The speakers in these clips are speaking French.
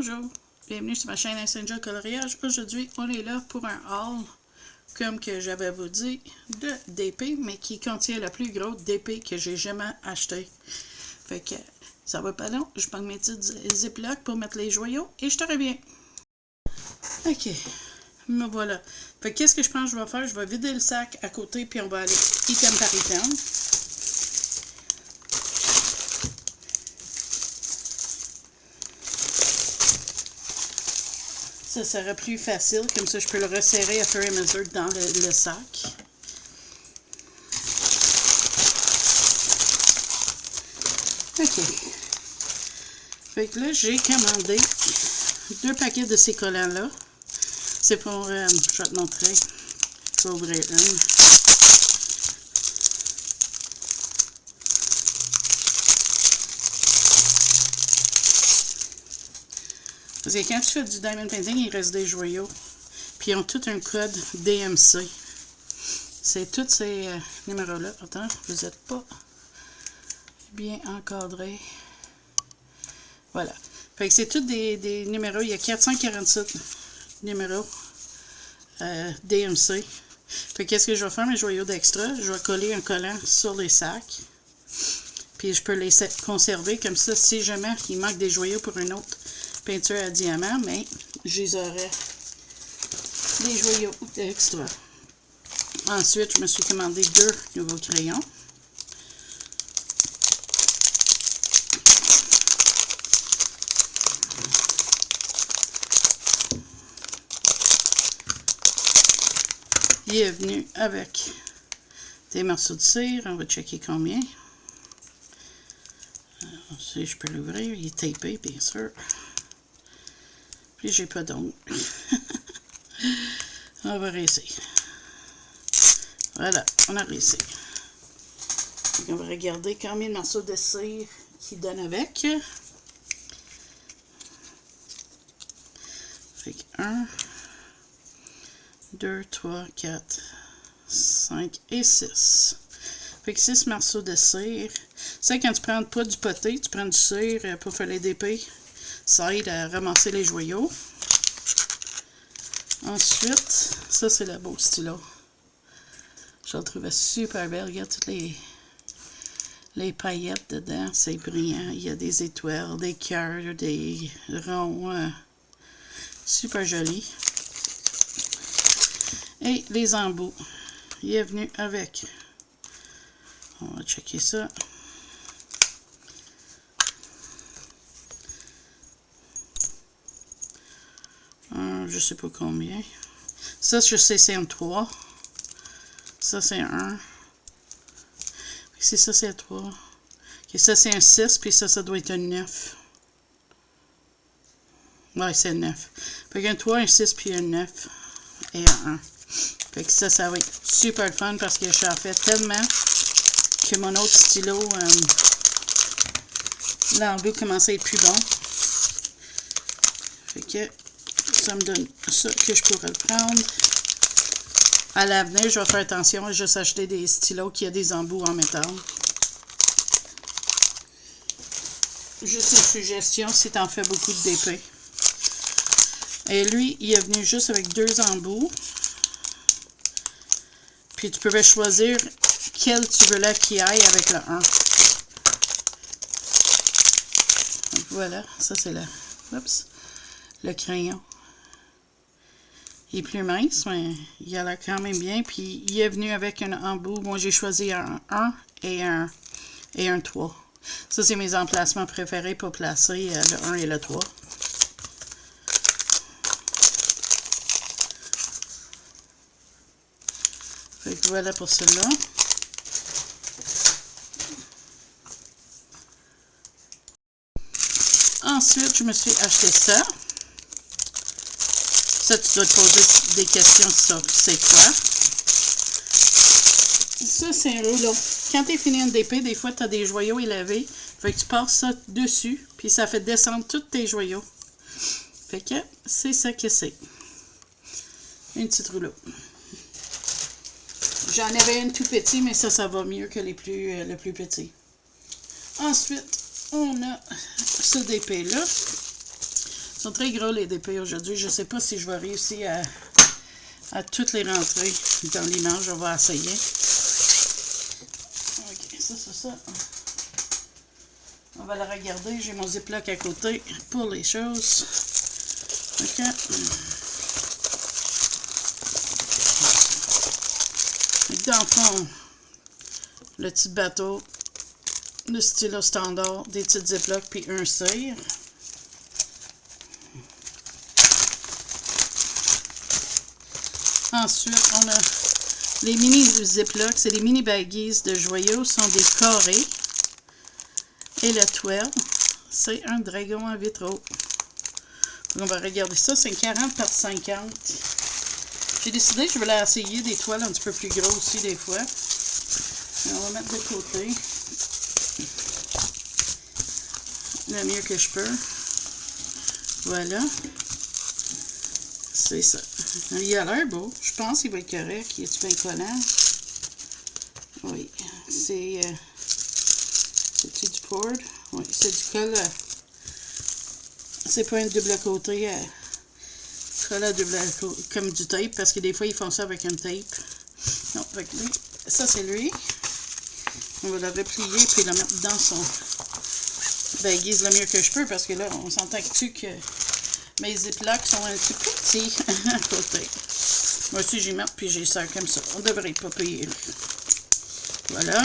Bonjour, bienvenue sur ma chaîne Angel Coloriage. Aujourd'hui, on est là pour un haul, comme que j'avais vous dit, de DP, mais qui contient la plus grosse DP que j'ai jamais acheté. Fait que ça va pas long, je prends mes petites ziplocs pour mettre les joyaux et je te reviens. Ok, me voilà. Fait que qu'est-ce que je pense que je vais faire? Je vais vider le sac à côté puis on va aller item par item. Ça serait plus facile, comme ça je peux le resserrer à fur et à mesure dans le sac. Ok. Fait que là, j'ai commandé 2 paquets de ces collants-là. C'est pour, je vais te montrer. Je vais ouvrir une. Parce que quand tu fais du diamond painting, il reste des joyaux. Puis ils ont tout un code DMC. C'est tous ces numéros-là. Attends, vous n'êtes pas bien encadrés. Voilà. Fait que c'est tous des numéros. Il y a 447 numéros DMC. Fait que qu'est-ce que je vais faire, mes joyaux d'extra? Je vais coller un collant sur les sacs. Puis je peux les conserver comme ça. Si jamais il manque des joyaux pour une autre peinture à diamant, mais je les aurais des joyaux extra. Ensuite, je me suis commandé 2 nouveaux crayons. Il est venu avec des morceaux de cire. On va checker combien. Si je peux l'ouvrir, il est tapé, bien sûr. Puis j'ai pas d'ongles. On va réessayer. Voilà, on a réussi. Donc on va regarder combien de morceaux de cire qu'il donne avec. Fait que 1, 2, 3, 4, 5 et 6. Fait que 6 morceaux de cire. C'est quand tu prends pas du poté, tu prends du cire pour faire les DP. Ça aide à ramasser les joyaux. Ensuite, ça c'est le beau stylo. Je le trouvais super belle. Regarde toutes les paillettes dedans. C'est brillant. Il y a des étoiles, des cœurs, des ronds. Super joli. Et les embouts. Il est venu avec. On va checker ça. Je sais pas combien. Ça, je sais, c'est un 3. Ça, c'est un 1. Si ça, c'est un 3. Okay, ça, c'est un 6. Puis ça doit être un 9. Ouais, c'est un 9. Fait qu'un 3, un 6, puis un 9. Et un 1. Fait que ça va être super fun parce que j'en fais tellement que mon autre stylo, l'embout commence à être plus bon. Fait que ça me donne ça que je pourrais le prendre. À l'avenir, je vais faire attention à juste acheter des stylos qui a des embouts en métal. Juste une suggestion si tu en fais beaucoup de DP. Et lui, il est venu juste avec 2 embouts. Puis tu peux choisir quel tu veux là qui aille avec le 1. Donc voilà, ça c'est le crayon. Il est plus mince, mais il a l'air quand même bien. Puis il est venu avec un embout. Moi, j'ai choisi un 1 et un 3. Ça, c'est mes emplacements préférés pour placer le 1 et le 3. Fait que voilà pour celui-là. Ensuite, je me suis acheté ça. Ça, tu dois te poser des questions sur c'est quoi. Ça, c'est un rouleau. Quand tu es fini un DP, des fois, tu as des joyaux élevés. Fait que tu passes ça dessus, puis ça fait descendre tous tes joyaux. Fait que c'est ça que c'est. Un petit rouleau. J'en avais une tout petit, mais ça va mieux que le plus petit. Ensuite, on a ce DP-là. Ils sont très gros les DP aujourd'hui. Je ne sais pas si je vais réussir à toutes les rentrer dans l'image. Je vais essayer. Ok, ça, c'est ça. On va la regarder. J'ai mon ziploc à côté pour les choses. Ok. Dans le fond, le petit bateau, le stylo standard, des petites ziplocs puis un cire. Ensuite, on a les mini ziplocs. C'est des mini baggies de joyaux. Ce sont des carrés. Et le 12, c'est un dragon en vitraux. On va regarder ça. C'est 40 par 50. J'ai décidé que je voulais essayer des toiles un petit peu plus grosses aussi des fois. On va mettre de côté le mieux que je peux. Voilà. C'est ça. Il a l'air beau. Je pense qu'il va être correct. Il est-tu bien collant? Oui. C'est du cord? Oui, c'est du colle. C'est pas un double côté. Colle à double côté, comme du tape, parce que des fois, ils font ça avec un tape. Non, avec lui. Ça, c'est lui. On va le replier puis le mettre dans son baguise le mieux que je peux, parce que là, on s'entend que mes ziplocs sont un petit peu petits à côté. Moi aussi, j'y mets puis j'ai ça comme ça. On devrait pas payer. Voilà.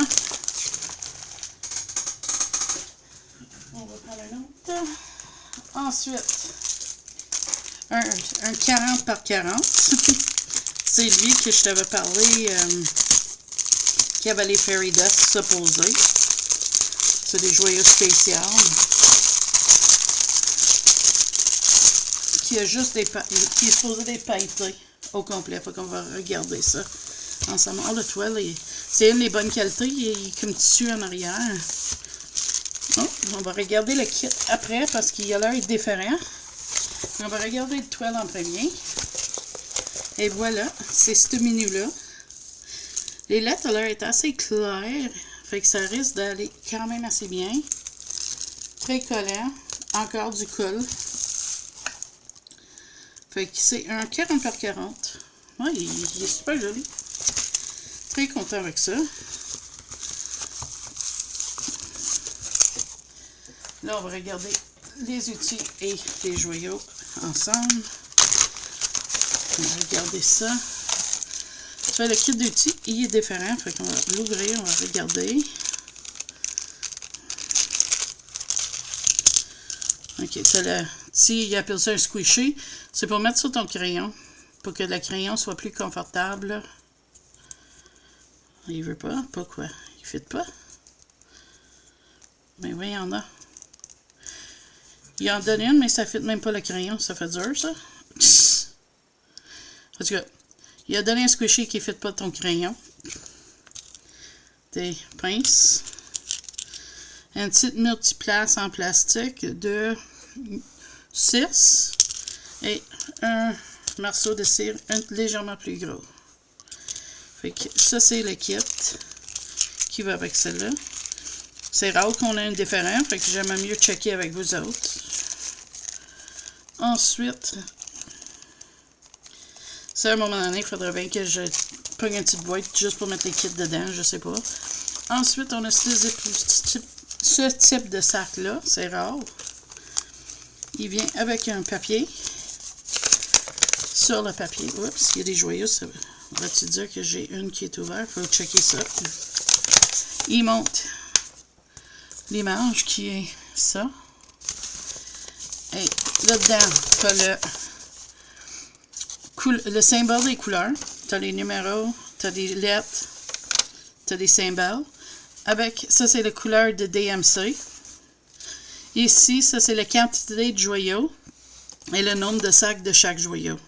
On va prendre un autre. Ensuite, un 40 par 40. C'est lui que je t'avais parlé qui avait les fairy dust supposés. C'est des joyaux spéciaux. Qui a juste qui est supposé des pailletés au complet. Faut qu'on va regarder ça ensemble. Oh, le toile, c'est une des bonnes qualités. Il est comme tissu en arrière. Oh, on va regarder le kit après parce qu'il a l'air différent. On va regarder le toile en premier. Et voilà, c'est ce menu-là. Les lettres, l'air est assez claires. Fait que ça risque d'aller quand même assez bien. Très collant. Encore du colle. Fait que c'est un 40 par 40. Ouais, il est super joli. Très content avec ça. Là, on va regarder les outils et les joyaux ensemble. On va regarder ça. Le kit d'outils, il est différent. Fait qu'on va l'ouvrir, on va regarder. Ok, t'as le petit, il appelle ça un squishy. C'est pour mettre sur ton crayon. Pour que le crayon soit plus confortable. Il veut pas? Pourquoi? Il ne fit pas? Mais oui, il y en a. Il en donne une, mais ça ne fit même pas le crayon. Ça fait dur, ça. En tout cas, il a donné un squishy qui ne fit pas ton crayon. Des pinces. Une petite multiplace en plastique de 6. Et un morceau de cire légèrement plus gros. Fait que ça, c'est le kit qui va avec celle-là. C'est rare qu'on ait un différent, fait que j'aime mieux checker avec vous autres. Ensuite, ça, à un moment donné, il faudrait bien que je pogne une petite boîte juste pour mettre les kits dedans, je sais pas. Ensuite, on a ce type de sac-là, c'est rare. Il vient avec un papier. Sur le papier, oups, il y a des joyaux, ça va-tu dire que j'ai une qui est ouverte? Il faut checker ça. Il monte l'image qui est ça. Et là-dedans, tu as le symbole des couleurs. Tu as les numéros, tu as des lettres, tu as des symboles. Avec, ça c'est la couleur de DMC. Ici, ça c'est la quantité de joyaux et le nombre de sacs de chaque joyau.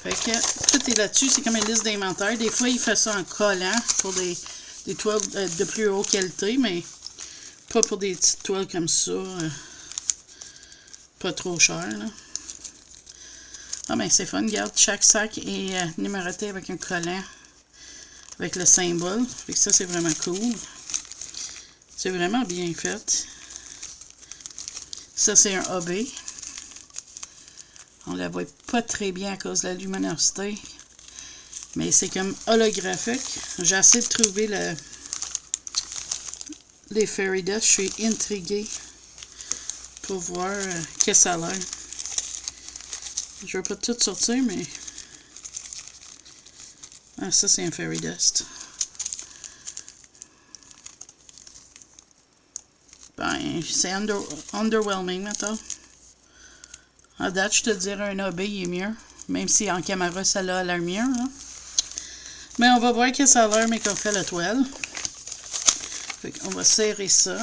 Fait que tout est là-dessus, c'est comme une liste d'inventaire. Des fois, il fait ça en collant pour des toiles de plus haute qualité, mais pas pour des petites toiles comme ça. Pas trop cher, là. Ah ben c'est fun, regarde, chaque sac est numéroté avec un collant avec le symbole. Fait que ça, c'est vraiment cool. C'est vraiment bien fait. Ça, c'est un AB. On la voit pas très bien à cause de la luminosité. Mais c'est comme holographique. J'ai essayé de trouver les Fairy Dust. Je suis intriguée pour voir qu'est-ce que ça a l'air. Je ne vais pas tout sortir, mais... Ah, ça, c'est un Fairy Dust. Ben, c'est underwhelming, maintenant. À date, je te dirais un AB, il est mieux. Même si en caméra, celle-là a l'air mieux. Hein. Mais on va voir que ça a l'air, mais qu'on fait la toile. Fait qu'on va serrer ça.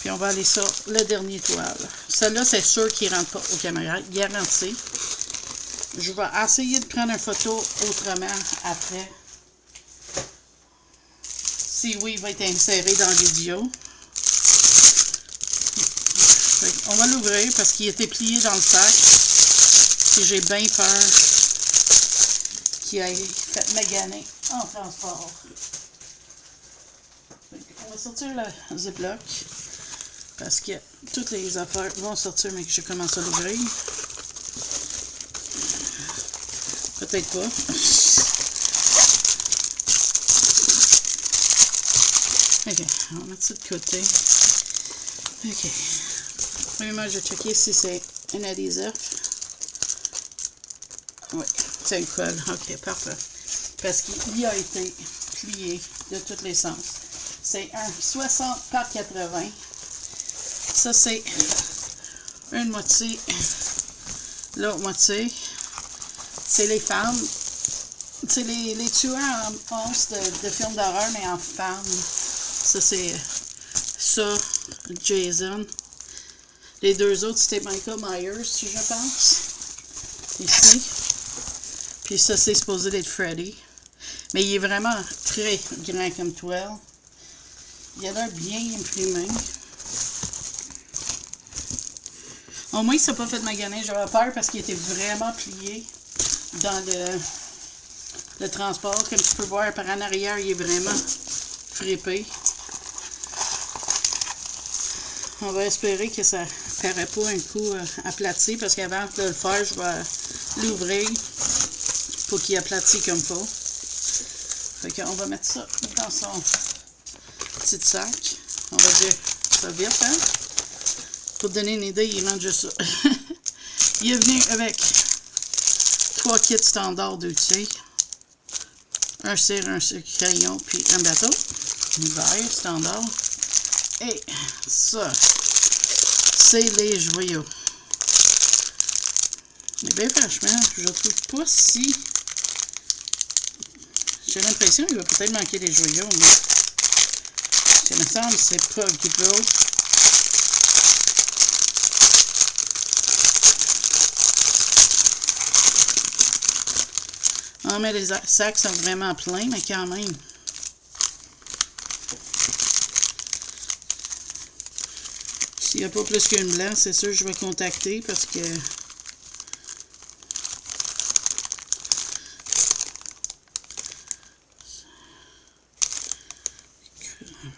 Puis on va aller sur le dernier toile. Celle-là, c'est sûr qu'il ne rentre pas aux caméras. Garanti. Je vais essayer de prendre une photo autrement après. Si oui, il va être inséré dans la vidéo. On va l'ouvrir parce qu'il était plié dans le sac. Et j'ai bien peur qu'il ait fait maganer en transport. On va sortir le Ziploc parce que toutes les affaires vont sortir, mais que je commence à l'ouvrir. Peut-être pas. Ok, on va mettre ça de côté. Ok. Premièrement, je vais checker si c'est un adhésif. Oui, c'est un colle. Ok, parfait. Parce qu'il a été plié de tous les sens. C'est un 60 par 80. Ça, c'est une moitié. L'autre moitié. C'est les femmes. C'est les tueurs en os de films d'horreur, mais en femmes. Ça, c'est ça, Jason. Les deux autres, c'était Michael Myers, si je pense. Ici. Puis ça, c'est supposé être Freddy. Mais il est vraiment très grand comme toile. Il a l'air bien imprimé. Au moins, il ne s'est pas fait maganer. J'avais peur parce qu'il était vraiment plié dans le transport. Comme tu peux voir par en arrière, il est vraiment frippé. On va espérer que ça ne paraît pas un coup aplati parce qu'avant de le faire, je vais l'ouvrir pour qu'il aplatit comme faut. Fait qu'on va mettre ça dans son petit sac. On va dire ça vite, hein? Pour te donner une idée, il manque juste ça. Il est venu avec 3 kits standards d'outils. Un cire, un crayon, puis un bateau. Une verre standard. Et ça, c'est les joyaux. Mais bien franchement, je ne trouve pas si... J'ai l'impression qu'il va peut-être manquer des joyaux, mais ça me semble que c'est pas gros. Ah, mais les sacs sont vraiment pleins, mais quand même. S'il n'y a pas plus qu'une blanche, c'est sûr que je vais contacter parce que...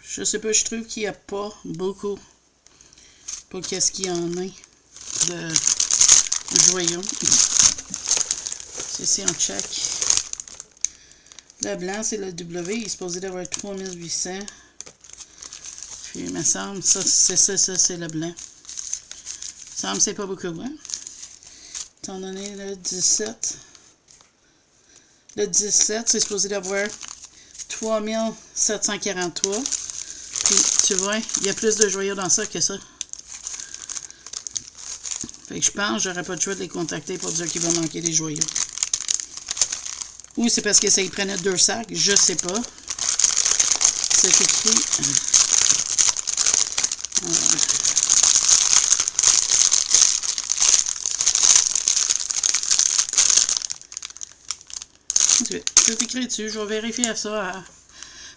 Je sais pas, je trouve qu'il n'y a pas beaucoup pour qu'est-ce qu'il y en a de joyaux. C'est ici, on check. Le blanc, c'est le W. Il est supposé d'avoir 3800. Puis, il me semble, ça, c'est le blanc. Il me semble que c'est pas beaucoup, hein? Étant donné le 17. Le 17, c'est supposé d'avoir 3743. Puis, tu vois, il y a plus de joyaux dans ça que ça. Fait que je pense que j'aurais pas le choix de les contacter pour dire qu'il va manquer des joyaux. Ou c'est parce que ça y prenait 2 sacs, je sais pas. C'est écrit. C'est écrit dessus, je vais vérifier ça.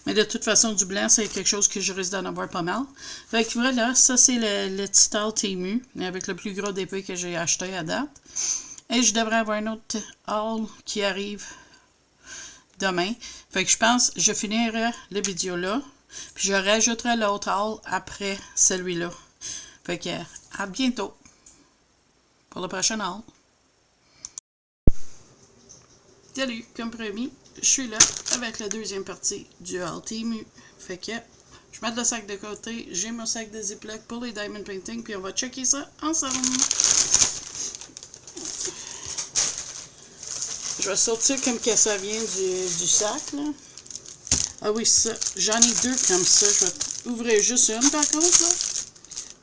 Mais de toute façon, du blanc, c'est quelque chose que je risque d'en avoir pas mal. Fait que voilà, ça c'est le Tital Temu, avec le plus gros d'épée que j'ai acheté à date. Et je devrais avoir un autre haul qui arrive demain. Fait que je pense que je finirai la vidéo là. Puis je rajouterai l'autre haul après celui-là. Fait que à bientôt. pour le prochain haul. Salut, comme promis, je suis là avec la deuxième partie du haul Temu. Fait que je mets le sac de côté, j'ai mon sac de Ziploc pour les Diamond Painting, puis on va checker ça ensemble. Je vais sortir comme que ça vient du sac, là. Ah oui, ça. J'en ai deux comme ça. Je vais ouvrir juste une, par contre, là.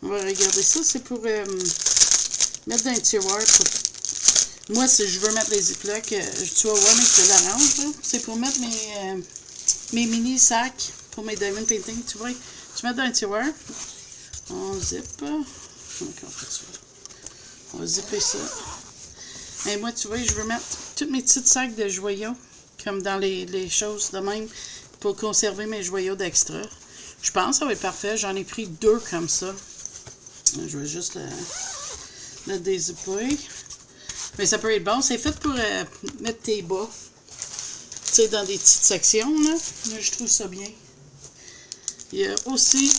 On va regarder ça. C'est pour mettre dans un tiroir. Moi, si je veux mettre les Ziploc, tu vas voir, mais c'est l'orange, là. C'est pour mettre mes mini sacs pour mes Diamond Painting. Tu vois, tu mets dans un tiroir. On zip. Comment on fait ça? On va zipper ça. Et moi, tu vois, je veux mettre tous mes petits sacs de joyaux, comme dans les choses de même, pour conserver mes joyaux d'extra. Je pense que ça va être parfait. J'en ai pris deux comme ça. Je vais juste le dézipper. Mais ça peut être bon. C'est fait pour mettre tes bas. Tu sais, dans des petites sections, là. Je trouve ça bien. Il y a aussi,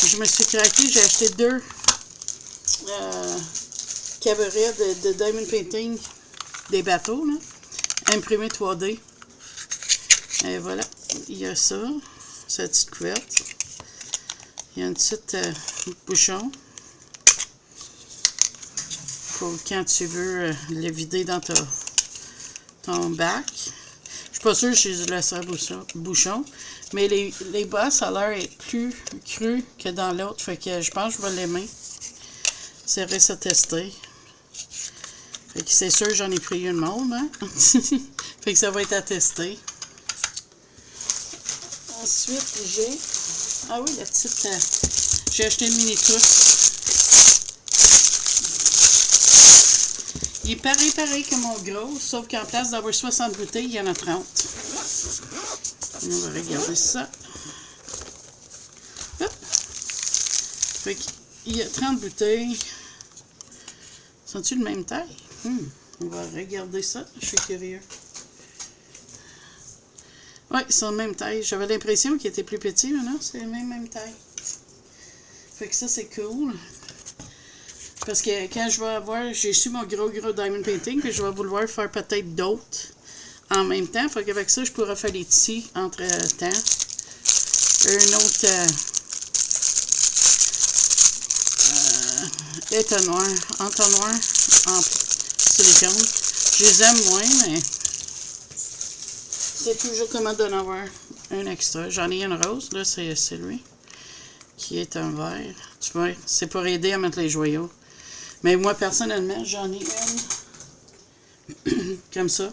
je me suis craqué, j'ai acheté deux cabarets de Diamond Painting des bateaux, là, imprimés 3D. Et voilà, il y a ça, cette petite couverte. Il y a une petite bouchon pour quand tu veux le vider dans ton bac. Je suis pas sûre que je laisserai bouchon, mais les bas, ça a l'air plus cru que dans l'autre, fait que je pense que je vais l'aimer. C'est vrai, à tester. Fait que c'est sûr, j'en ai pris une monde, hein? Fait que ça va être à tester. Ensuite, j'ai... Ah oui, la petite... j'ai acheté une mini trousse. Il est pareil que mon gros, sauf qu'en place d'avoir 60 bouteilles, il y en a 30. On va regarder ça. Hop. Fait qu'il y a 30 bouteilles. Sont-ils de même taille? On va regarder ça. Je suis curieux. Oui, ils sont de même taille. J'avais l'impression qu'ils étaient plus petits, mais non, c'est la même taille. Fait que ça, c'est cool. Parce que quand je vais avoir... J'ai su mon gros Diamond Painting, puis je vais vouloir faire peut-être d'autres en même temps. Fait qu'avec ça, je pourrais faire des tissus entre-temps. Un autre... entonnoir en silicone. Je les aime moins, mais c'est toujours comment d'en avoir un extra. J'en ai une rose, là, c'est lui, qui est un vert. Tu vois, c'est pour aider à mettre les joyaux. Mais moi, personnellement, j'en ai une comme ça,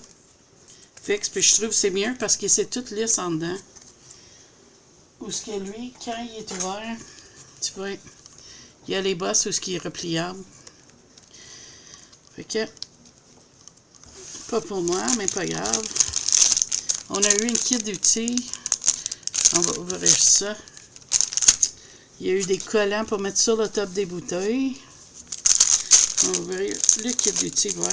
fixe, puis je trouve que c'est mieux parce que c'est tout lisse en dedans. Ou ce que lui, quand il est ouvert, tu vois, il y a les bosses où ce qui est repliable. Fait que, pas pour moi, mais pas grave. On a eu une kit d'outils. On va ouvrir ça. Il y a eu des collants pour mettre sur le top des bouteilles. On va ouvrir le kit d'outils vert.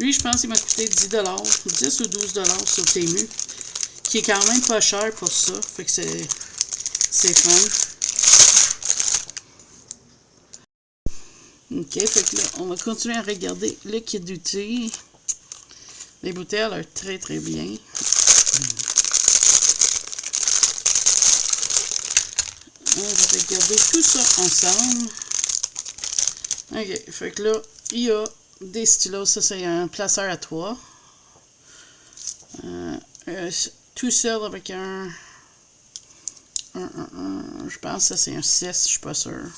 Lui, je pense qu'il m'a coûté 10 ou 12 $ sur Temu. Qui est quand même pas cher pour ça. Fait que c'est fun. Ok, fait que là, on va continuer à regarder le kit d'outils. Les bouteilles ont l'air très bien. On va regarder tout ça ensemble. Ok, fait que là, il y a des stylos. Ça, c'est un placeur à 3. Tout seul avec un... je pense que ça, c'est un 6. Je suis pas sûre.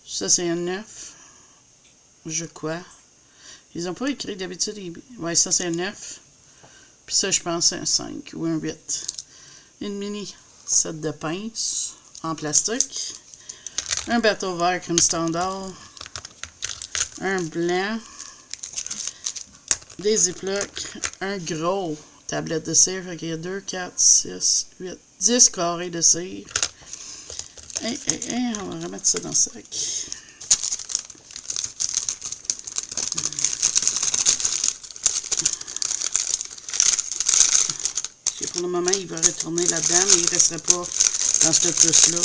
Ça, c'est un 9. Je crois. Ils n'ont pas écrit d'habitude. Ouais, ça, c'est un 9. Puis ça, je pense, c'est un 5 ou un 8. Une mini set de pinces en plastique. Un bateau vert comme standard. Un blanc. Des Ziploc. Un gros tablette de cire. Fait qu'il y a 2, 4, 6, 8, 10 carrés de cire. Et on va remettre ça dans le sac. Pour le moment, il va retourner là-dedans, mais il ne resterait pas dans cette trousse-là.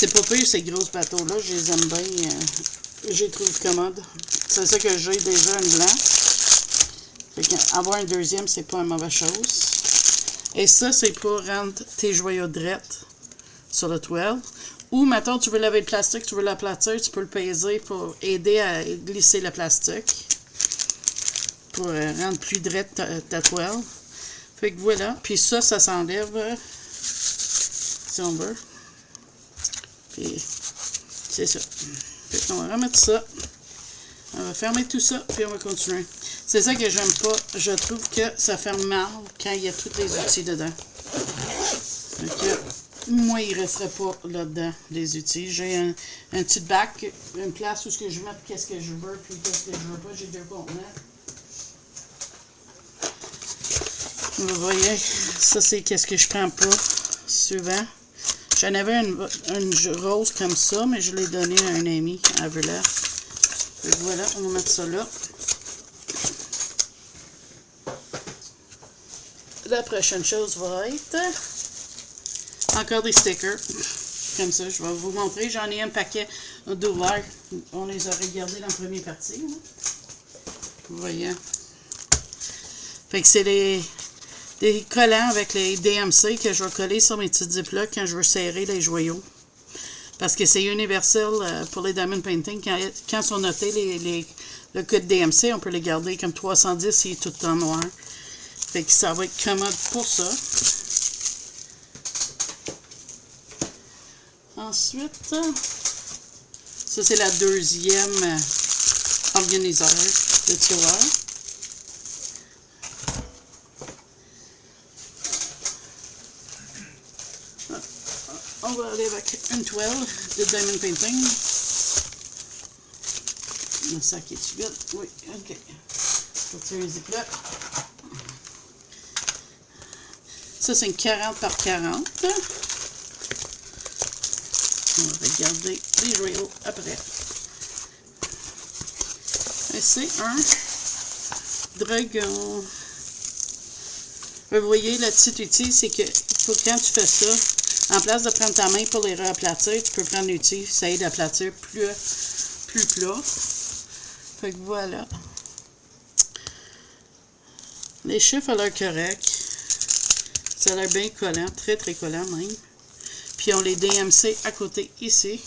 C'est pas pire ces grosses bateaux-là, je les aime bien. Je les trouve commodes. C'est ça que j'ai déjà, un blanc. Fait qu'avoir un deuxième, c'est pas une mauvaise chose. Et ça, c'est pour rendre tes joyaux drettes sur le toile. Ou, mettons, tu veux laver le plastique, tu veux l'aplatir, tu peux le peser pour aider à glisser le plastique. Pour rendre plus drette ta toile. Fait que voilà. Puis ça s'enlève si on veut. Puis c'est ça. Fait qu'on va remettre ça. On va fermer tout ça, puis on va continuer. C'est ça que j'aime pas. Je trouve que ça ferme mal quand il y a tous les outils dedans. Fait que moi, il ne resterait pas là-dedans, les outils. J'ai un petit bac, une place où je vais mettre qu'est-ce que je veux, puis qu'est-ce que je veux pas. J'ai 2 contenants. Vous voyez, ça c'est qu'est-ce que je prends pas souvent. J'en avais une rose comme ça, mais je l'ai donnée à un ami à Verla. Voilà, on va mettre ça là. La prochaine chose va être encore des stickers. Comme ça, je vais vous montrer. J'en ai un paquet d'ouvert. On les a regardés dans la première partie. Là. Vous voyez. Fait que c'est des collants avec les DMC que je vais coller sur mes petites ziplocs quand je veux serrer les joyaux. Parce que c'est universel pour les diamond painting. Quand sont notés le code DMC, on peut les garder comme 310 s'il est tout en noir. Fait que ça va être commode pour ça. Ensuite, ça c'est la deuxième organiseur de tireur. On va aller avec une toile de diamond painting. Le sac est-tu vide? Oui, ok. Je vais tirer un ziploc. Ça, c'est une 40 par 40. On va regarder les joyaux après. Et c'est un dragon. Vous voyez, le petit outil, c'est que quand tu fais ça, en place de prendre ta main pour les réaplatir, tu peux prendre l'outil, ça aide à aplatir plus plat. Fait que voilà. Les chiffres ont l'air corrects. Ça a l'air bien collant, très très collant même. Puis on les DMC à côté ici.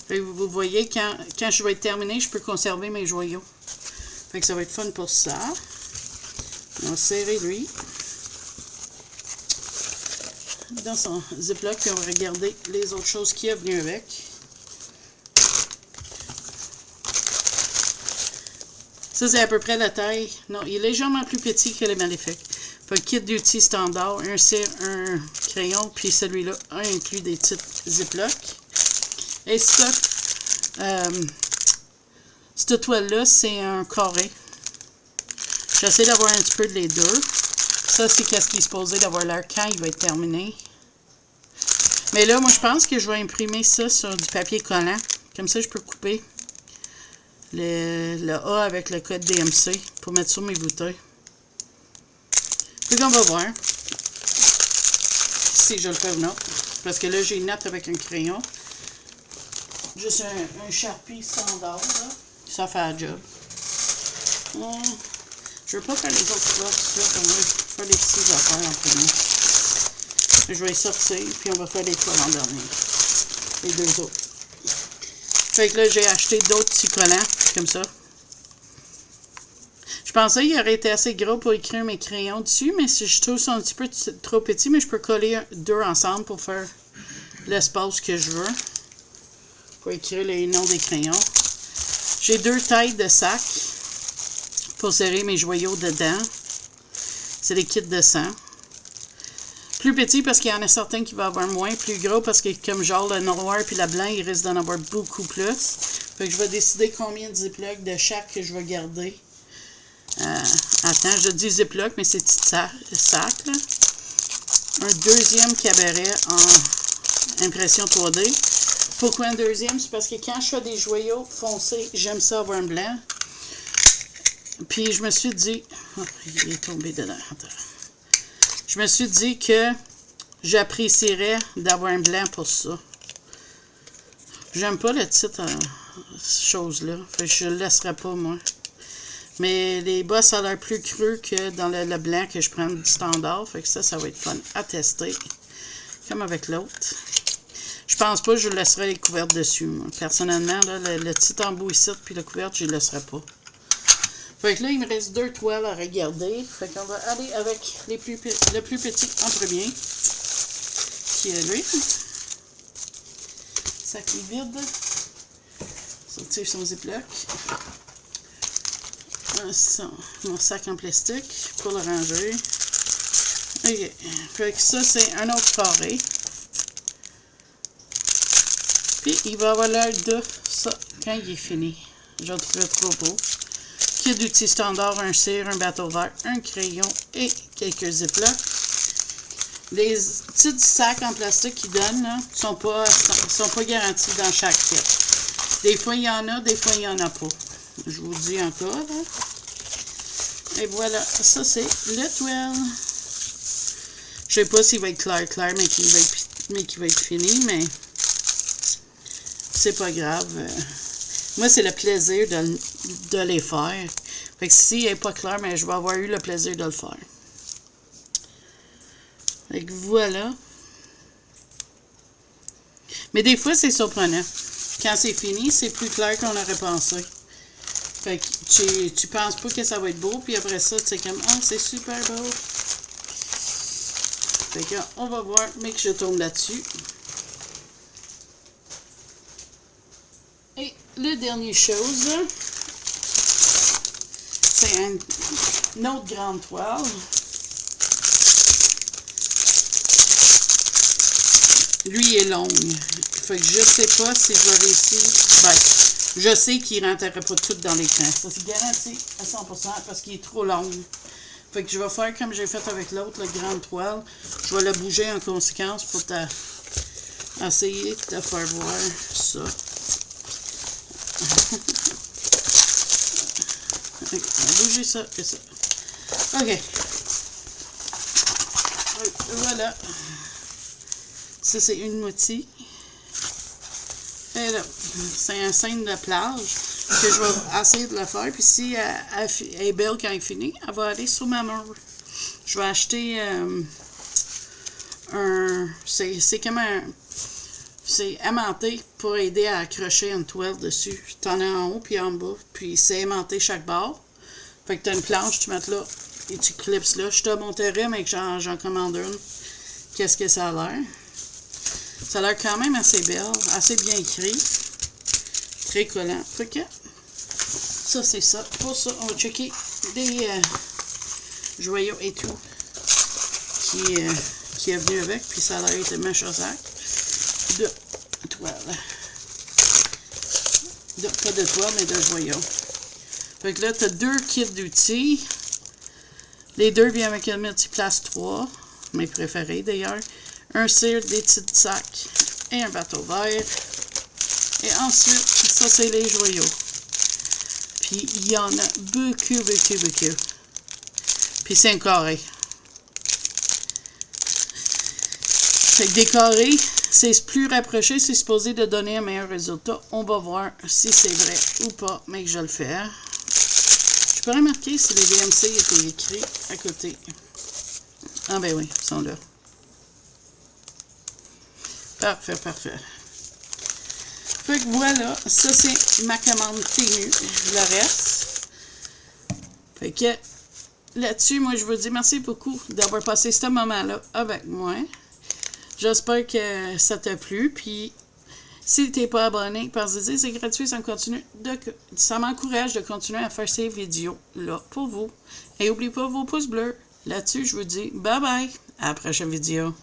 Fait que vous voyez, quand je vais être terminé, je peux conserver mes joyaux. Fait que ça va être fun pour ça. On va serrer lui dans son ziploc, puis on va regarder les autres choses qu'il y a venu avec. Ça, c'est à peu près la taille. Non, il est légèrement plus petit que les maléfiques. Fait kit d'outils standard, un cire, un crayon, puis celui-là inclut des petites ziplocs. Et ça, cette toile-là, c'est un carré. J'essaie d'avoir un petit peu de les deux. Ça, c'est qu'est-ce qui est supposé d'avoir l'air quand il va être terminé. Mais là, moi, je pense que je vais imprimer ça sur du papier collant. Comme ça, je peux couper le A avec le code DMC pour mettre sur mes bouteilles. Puis on va voir si je le fais ou non. Parce que là, j'ai une note avec un crayon. Juste un Sharpie standard, là. Ça fait la job. Je ne veux pas faire les autres fleurs tout de suite. On va faire les petites affaires en premier. Je vais les sortir, puis on va faire les toiles en dernier. Les deux autres. Fait que là, j'ai acheté d'autres petits collants, comme ça. Je pensais qu'il aurait été assez gros pour écrire mes crayons dessus, mais si je trouve ça un petit peu trop petit, mais je peux coller deux ensemble pour faire l'espace que je veux. Pour écrire les noms des crayons. J'ai deux tailles de sac pour serrer mes joyaux dedans. C'est des kits de sang. Plus petit parce qu'il y en a certains qui vont avoir moins. Plus gros parce que comme genre le noir et le blanc, il risque d'en avoir beaucoup plus. Fait que je vais décider combien de ziplocs de chaque que je vais garder. Attends, je dis ziploc, mais c'est petit sac. Là. Un deuxième cabaret en impression 3D. Pourquoi un deuxième? C'est parce que quand je fais des joyaux foncés, j'aime ça avoir un blanc. Puis je me suis dit... Oh, il est tombé dedans. Attends. Je me suis dit que j'apprécierais d'avoir un blanc pour ça. J'aime pas le titre chose-là. Fait que je le laisserai pas, moi. Mais les bas, ça a l'air plus creux que dans le blanc que je prends du standard. Fait que ça va être fun à tester. Comme avec l'autre. Je pense pas que je laisserai les couvertes dessus, moi. Personnellement, là, le petit embout ici, puis la couverte, je ne laisserai pas. Fait que là, il me reste 2 toiles à regarder. Fait qu'on va aller avec le plus petit en premier. Qui est lui. Sac est vide. Sortir son ziploc. Mon sac en plastique pour le ranger. Ok. Fait que ça, c'est un autre carré. Puis, il va avoir l'air de ça quand il est fini. Je le trouve trop beau. Kit d'outils standard, un cire, un bateau vert, un crayon et quelques ziplocs. Les petits sacs en plastique qu'ils donnent ne sont pas garantis dans chaque kit. Des fois, il y en a, des fois, il n'y en a pas. Je vous dis encore. Hein? Et voilà, ça c'est le toile. Je ne sais pas s'il va être clair, mais qu'il va être fini, mais c'est pas grave. Moi, c'est le plaisir de les faire. Fait que s'il n'est pas clair, mais je vais avoir eu le plaisir de le faire. Fait que voilà. Mais des fois, c'est surprenant. Quand c'est fini, c'est plus clair qu'on aurait pensé. Fait que tu penses pas que ça va être beau, puis après ça, tu sais comme, ah, c'est super beau. Fait que, on va voir, mais que je tourne là-dessus. Et la dernière chose, c'est une autre grande toile. Lui, il est long. Fait que je sais pas si je vais réussir. Ben, je sais qu'il ne rentrerait pas tout dans l'écran. Ça, c'est garanti à 100% parce qu'il est trop long. Fait que je vais faire comme j'ai fait avec l'autre, la grande toile. Je vais la bouger en conséquence pour essayer de te faire voir ça. On va bouger ça et ça. OK. Voilà. Ça, c'est une moitié. Et là, c'est un scène de plage que je vais essayer de le faire. Puis si elle est belle quand elle est finie, elle va aller sur ma mur. Je vais acheter c'est comme un... C'est aimanté pour aider à accrocher une toile dessus. T'en as en haut puis en bas. Puis c'est aimanté chaque bord. Fait que t'as une planche, tu mets là et tu clips là. Je te montrerai, mais que j'en commande une. Qu'est-ce que ça a l'air? Ça a l'air quand même assez belle, assez bien écrit. Très collant. Fait que ça, c'est ça. Pour ça, on va checker des joyaux et tout qui est venu avec. Puis ça a l'air de méchant sac de toile. Pas de toile, mais de joyaux. Fait que là, tu as 2 kits d'outils. Les 2 viennent avec un multiplace 3. Mes préférés d'ailleurs. Un cire, des petits sacs et un bateau vert. Et ensuite, ça c'est les joyaux. Puis il y en a beaucoup. Puis c'est un carré. Fait que des carrés, c'est plus rapproché, c'est supposé de donner un meilleur résultat. On va voir si c'est vrai ou pas, mais que je le fais. Je peux remarquer si les VMC étaient écrits à côté. Ah ben oui, ils sont là. Parfait. Fait que voilà, ça c'est ma commande tenue. Le reste. Fait que là-dessus, moi je vous dis merci beaucoup d'avoir passé ce moment-là avec moi. J'espère que ça t'a plu. Puis si tu n'es pas abonné, pensez-y, c'est gratuit, ça m'encourage de continuer à faire ces vidéos-là pour vous. Et n'oubliez pas vos pouces bleus. Là-dessus, je vous dis bye bye. À la prochaine vidéo.